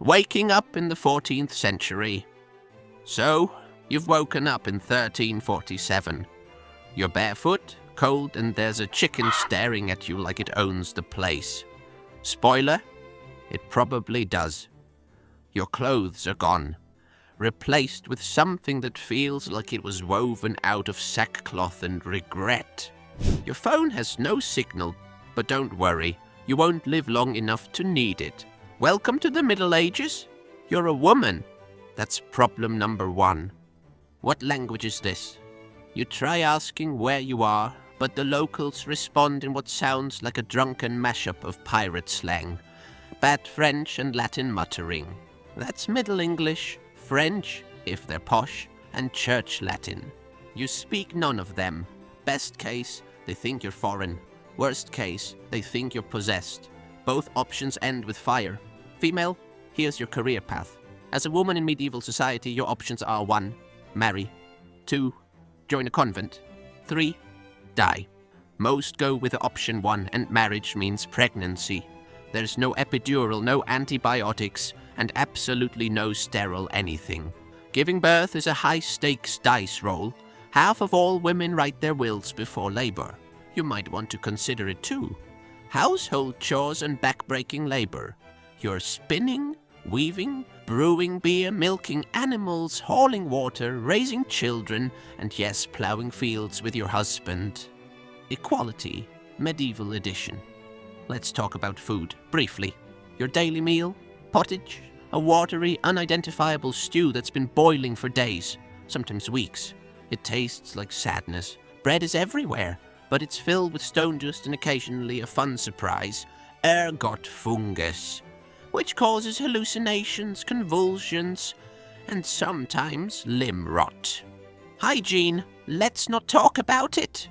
Waking up in the 14th century. So, you've woken up in 1347. You're barefoot, cold, and there's a chicken staring at you like it owns the place. Spoiler, it probably does. Your clothes are gone, replaced with something that feels like it was woven out of sackcloth and regret. Your phone has no signal, but don't worry, you won't live long enough to need it. Welcome to the Middle Ages. You're a woman. That's problem number 1. What language is this? You try asking where you are, but the locals respond in what sounds like a drunken mashup of pirate slang. Bad French and Latin muttering. That's Middle English, French, if they're posh, and Church Latin. You speak none of them. Best case, they think you're foreign. Worst case, they think you're possessed. Both options end with fire. Female, here's your career path. As a woman in medieval society, your options are 1. Marry. 2. Join a convent. 3. Die. Most go with option 1, and marriage means pregnancy. There's no epidural, no antibiotics, and absolutely no sterile anything. Giving birth is a high-stakes dice roll. Half of all women write their wills before labor. You might want to consider it too. Household chores and back-breaking labor. You're spinning, weaving, brewing beer, milking animals, hauling water, raising children, and yes, plowing fields with your husband. Equality, medieval edition. Let's talk about food, briefly. Your daily meal? Pottage? A watery, unidentifiable stew that's been boiling for days, sometimes weeks. It tastes like sadness. Bread is everywhere, but it's filled with stone dust and occasionally a fun surprise, ergot fungus, which causes hallucinations, convulsions, and sometimes limb rot. Hygiene, let's not talk about it.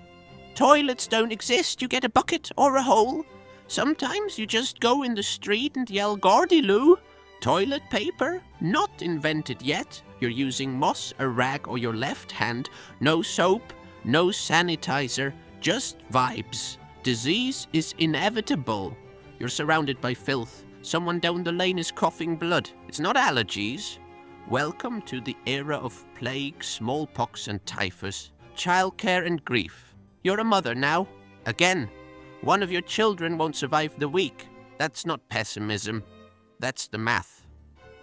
Toilets don't exist, you get a bucket or a hole. Sometimes you just go in the street and yell Gordy-loo. Toilet paper? Not invented yet. You're using moss, a rag, or your left hand. No soap, no sanitizer, just vibes. Disease is inevitable. You're surrounded by filth. Someone down the lane is coughing blood. It's not allergies. Welcome to the era of plague, smallpox, and typhus. Childcare and grief. You're a mother now. Again. One of your children won't survive the week. That's not pessimism. That's the math.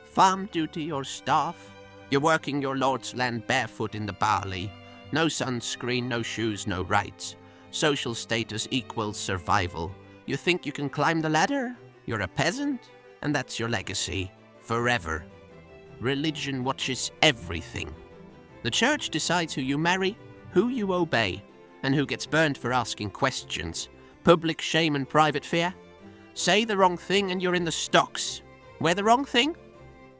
Farm duty or staff? You're working your lord's land barefoot in the barley. No sunscreen, no shoes, no rights. Social status equals survival. You think you can climb the ladder? You're a peasant, and that's your legacy. Forever. Religion watches everything. The church decides who you marry, who you obey, and who gets burned for asking questions. Public shame and private fear? Say the wrong thing and you're in the stocks. Wear the wrong thing?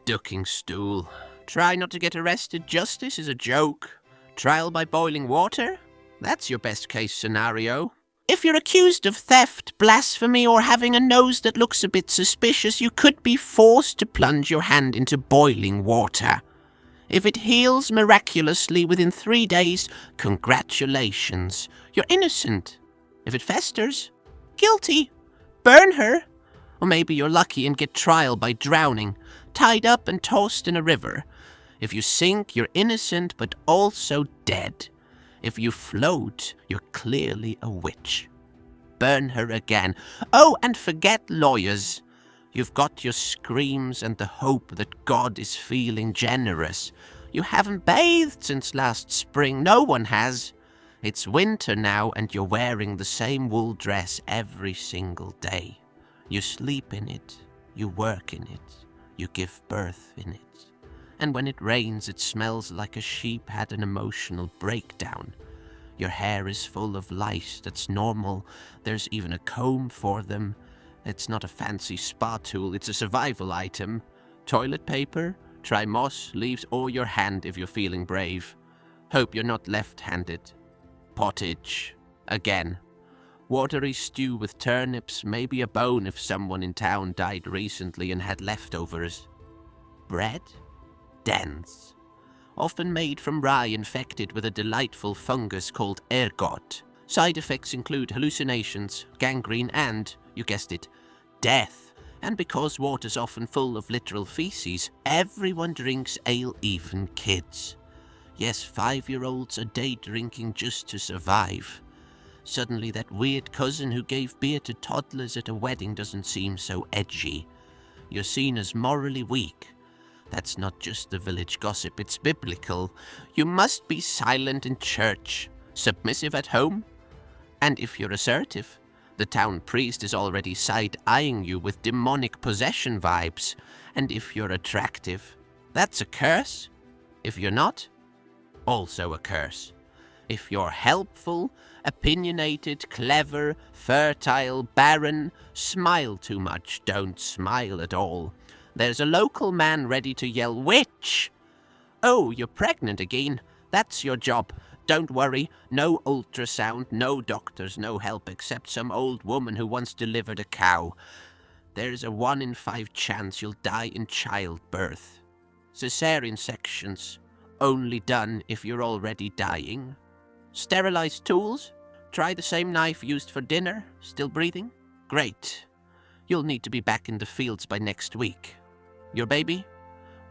Ducking stool. Try not to get arrested. Justice is a joke. Trial by boiling water? That's your best case scenario. If you're accused of theft, blasphemy, or having a nose that looks a bit suspicious, you could be forced to plunge your hand into boiling water. If it heals miraculously within 3 days, congratulations. You're innocent. If it festers, guilty. Burn her. Or maybe you're lucky and get trial by drowning, tied up and tossed in a river. If you sink, you're innocent but also dead. If you float, you're clearly a witch. Burn her again. Oh, and forget lawyers. You've got your screams and the hope that God is feeling generous. You haven't bathed since last spring. No one has. It's winter now and you're wearing the same wool dress every single day. You sleep in it, you work in it, you give birth in it. And when it rains, it smells like a sheep had an emotional breakdown. Your hair is full of lice, that's normal. There's even a comb for them. It's not a fancy spa tool, it's a survival item. Toilet paper? Try moss, leaves, or your hand if you're feeling brave. Hope you're not left-handed. Pottage. Again. Watery stew with turnips, maybe a bone if someone in town died recently and had leftovers. Bread? Dense. Often made from rye infected with a delightful fungus called ergot. Side effects include hallucinations, gangrene, and, you guessed it, death. And because water's often full of literal feces, everyone drinks ale, even kids. Yes, 5-year-olds are day drinking just to survive. Suddenly that weird cousin who gave beer to toddlers at a wedding doesn't seem so edgy. You're seen as morally weak. That's not just the village gossip, it's biblical. You must be silent in church, submissive at home, and if you're assertive, the town priest is already side-eyeing you with demonic possession vibes. And if you're attractive, that's a curse. If you're not, also a curse. If you're helpful, opinionated, clever, fertile, barren, smile too much, don't smile at all. There's a local man ready to yell, "Witch!" Oh, you're pregnant again? That's your job. Don't worry, no ultrasound, no doctors, no help except some old woman who once delivered a cow. There's a 1 in 5 chance you'll die in childbirth. Cesarean sections, only done if you're already dying. Sterilized tools? Try the same knife used for dinner? Still breathing? Great. You'll need to be back in the fields by next week. Your baby?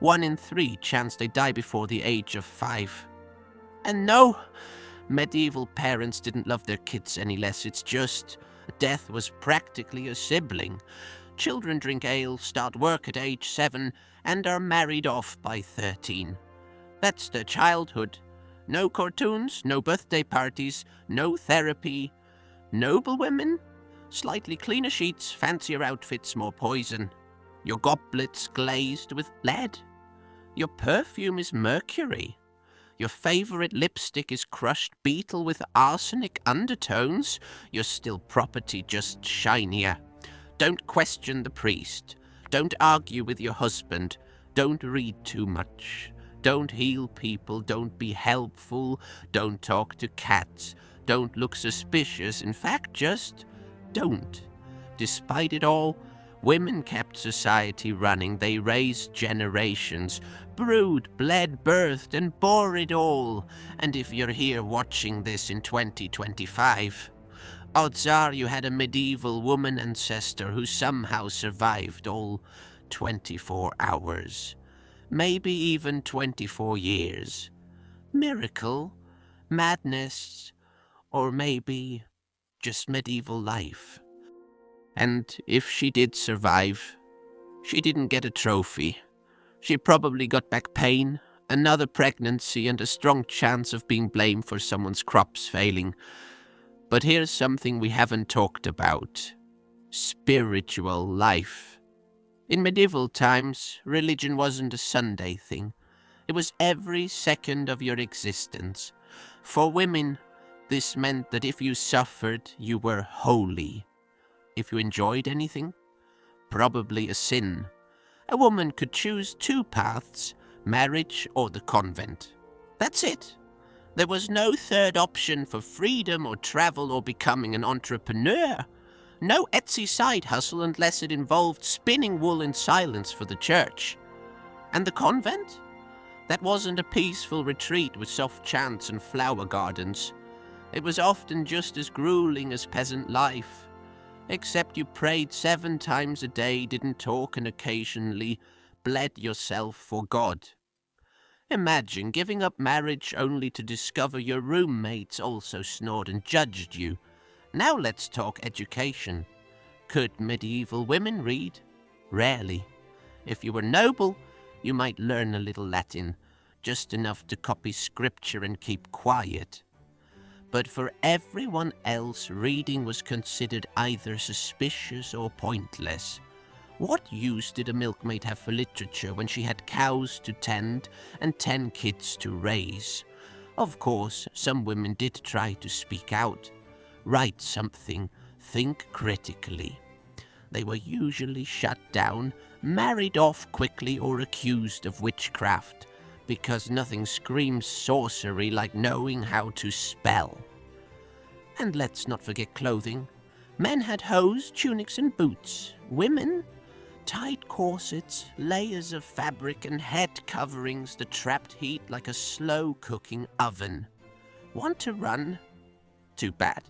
1 in 3 chance they die before the age of 5. And no, medieval parents didn't love their kids any less. It's just death was practically a sibling. Children drink ale, start work at age 7, and are married off by 13. That's their childhood. No cartoons, no birthday parties, no therapy. Noblewomen? Slightly cleaner sheets, fancier outfits, more poison. Your goblets glazed with lead. Your perfume is mercury. Your favorite lipstick is crushed beetle with arsenic undertones. You're still property, just shinier. Don't question the priest. Don't argue with your husband. Don't read too much. Don't heal people. Don't be helpful. Don't talk to cats. Don't look suspicious. In fact, just don't. Despite it all, women kept society running. They raised generations, brewed, bled, birthed, and bore it all. And if you're here watching this in 2025, odds are you had a medieval woman ancestor who somehow survived all 24 hours. Maybe even 24 years. Miracle, madness, or maybe just medieval life. And if she did survive, she didn't get a trophy. She probably got back pain, another pregnancy, and a strong chance of being blamed for someone's crops failing. But here's something we haven't talked about. Spiritual life. In medieval times, religion wasn't a Sunday thing. It was every second of your existence. For women, this meant that if you suffered, you were holy. If you enjoyed anything, probably a sin. A woman could choose 2 paths, marriage or the convent. That's it. There was no third option for freedom or travel or becoming an entrepreneur. No Etsy side hustle unless it involved spinning wool in silence for the church. And the convent? That wasn't a peaceful retreat with soft chants and flower gardens. It was often just as grueling as peasant life. Except you prayed 7 times a day, didn't talk, and occasionally bled yourself for God. Imagine giving up marriage only to discover your roommates also snored and judged you. Now let's talk education. Could medieval women read? Rarely. If you were noble, you might learn a little Latin, just enough to copy scripture and keep quiet. But for everyone else, reading was considered either suspicious or pointless. What use did a milkmaid have for literature when she had cows to tend and 10 kids to raise? Of course, some women did try to speak out, write something, think critically. They were usually shut down, married off quickly, or accused of witchcraft, because nothing screams sorcery like knowing how to spell. And let's not forget clothing. Men had hose, tunics, and boots. Women? Tight corsets, layers of fabric, and head coverings that trapped heat like a slow-cooking oven. Want to run? Too bad.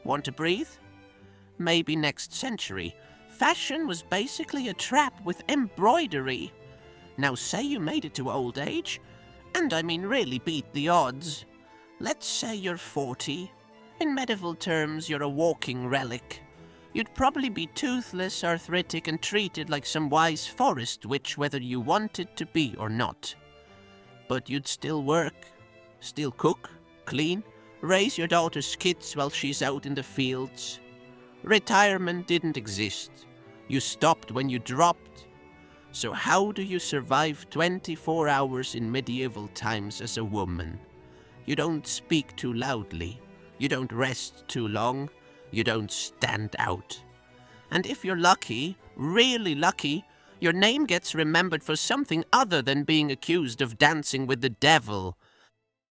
Want to breathe? Maybe next century. Fashion was basically a trap with embroidery. Now say you made it to old age, and I mean really beat the odds. Let's say you're 40. In medieval terms, you're a walking relic. You'd probably be toothless, arthritic, and treated like some wise forest witch whether you wanted to be or not. But you'd still work, still cook, clean, raise your daughter's kids while she's out in the fields. Retirement didn't exist. You stopped when you dropped. So how do you survive 24 hours in medieval times as a woman? You don't speak too loudly. You don't rest too long. You don't stand out. And if you're lucky, really lucky, your name gets remembered for something other than being accused of dancing with the devil